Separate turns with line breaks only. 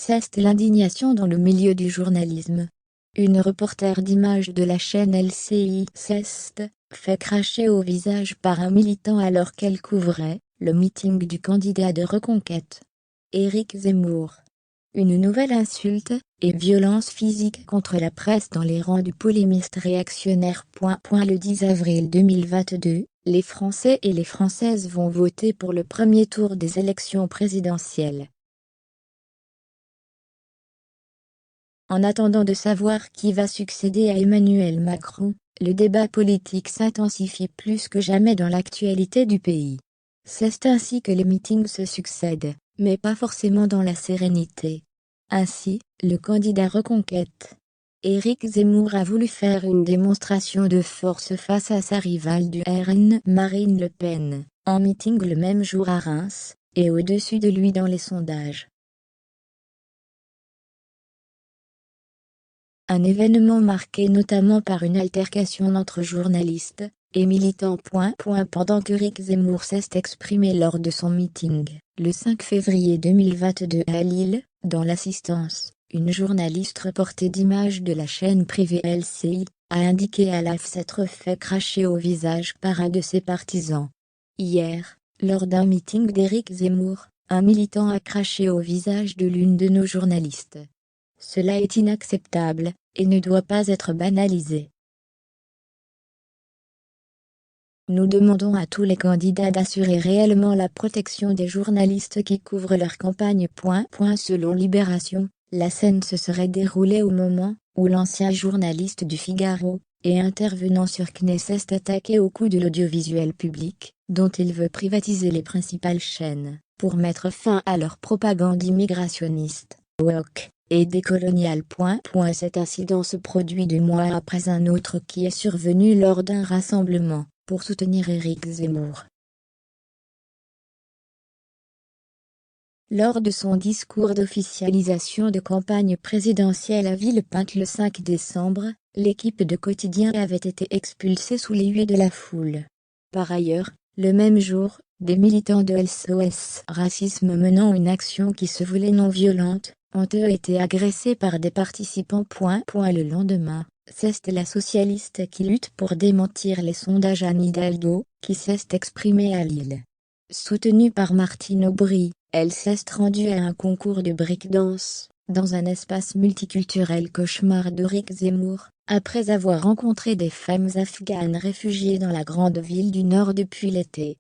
C'est l'indignation dans le milieu du journalisme. Une reporter d'images de la chaîne LCI CEST fait cracher au visage par un militant alors qu'elle couvrait le meeting du candidat de Reconquête, Éric Zemmour. Une nouvelle insulte et violence physique contre la presse dans les rangs du polémiste réactionnaire. Le 10 avril 2022, les Français et les Françaises vont voter pour le premier tour des élections présidentielles. En attendant de savoir qui va succéder à Emmanuel Macron, le débat politique s'intensifie plus que jamais dans l'actualité du pays. C'est ainsi que les meetings se succèdent, mais pas forcément dans la sérénité. Ainsi, le candidat Reconquête, Éric Zemmour, a voulu faire une démonstration de force face à sa rivale du RN, Marine Le Pen, en meeting le même jour à Reims, et au-dessus de lui dans les sondages. Un événement marqué notamment par une altercation entre journalistes et militants. Pendant qu'Éric Zemmour s'est exprimé lors de son meeting, le 5 février 2022 à Lille, dans l'assistance, une journaliste reportée d'images de la chaîne privée LCI, a indiqué à l'AFP s'être fait cracher au visage par un de ses partisans. Hier, lors d'un meeting d'Éric Zemmour, un militant a craché au visage de l'une de nos journalistes. Cela est inacceptable, et ne doit pas être banalisé. Nous demandons à tous les candidats d'assurer réellement la protection des journalistes qui couvrent leur campagne. Selon Libération, la scène se serait déroulée au moment où l'ancien journaliste du Figaro et intervenant sur CNews s'est attaqué au coût de l'audiovisuel public, dont il veut privatiser les principales chaînes, pour mettre fin à leur propagande immigrationniste, woke et décoloniale. Cet incident se produit 2 mois après un autre qui est survenu lors d'un rassemblement pour soutenir Éric Zemmour. Lors de son discours d'officialisation de campagne présidentielle à Villepinte le 5 décembre, l'équipe de Quotidien avait été expulsée sous les huées de la foule. Par ailleurs, le même jour, des militants de SOS Racisme menant une action qui se voulait non violente, ont eux été agressés par des participants. Le lendemain, c'est la socialiste qui lutte pour démentir les sondages Anne Hidalgo, qui s'est exprimée à Lille. Soutenue par Martine Aubry, elle s'est rendue à un concours de breakdance, dans un espace multiculturel cauchemar d'Éric Zemmour, après avoir rencontré des femmes afghanes réfugiées dans la grande ville du Nord depuis l'été.